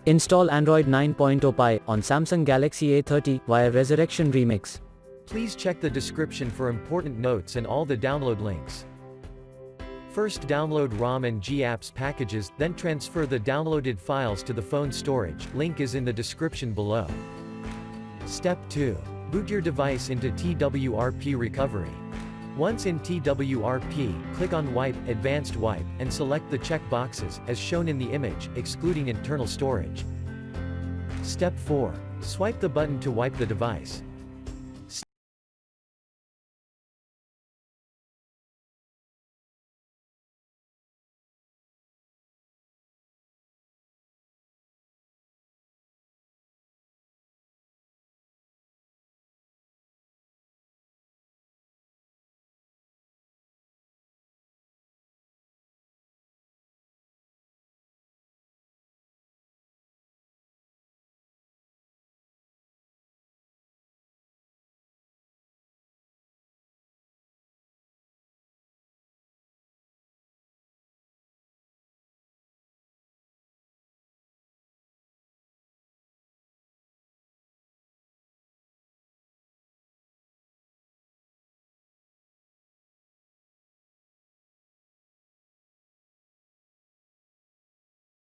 Install Android 9.0 Pie on Samsung Galaxy A30 via Resurrection Remix. Please check the description for important notes and all the download links. First download ROM and GApps packages, then transfer the downloaded files to the phone storage, link is in the description below. Step 2. Boot your device into TWRP recovery. Once in TWRP, click on Wipe, Advanced Wipe, and select the check boxes, as shown in the image, excluding internal storage. Step 4. Swipe the button to wipe the device.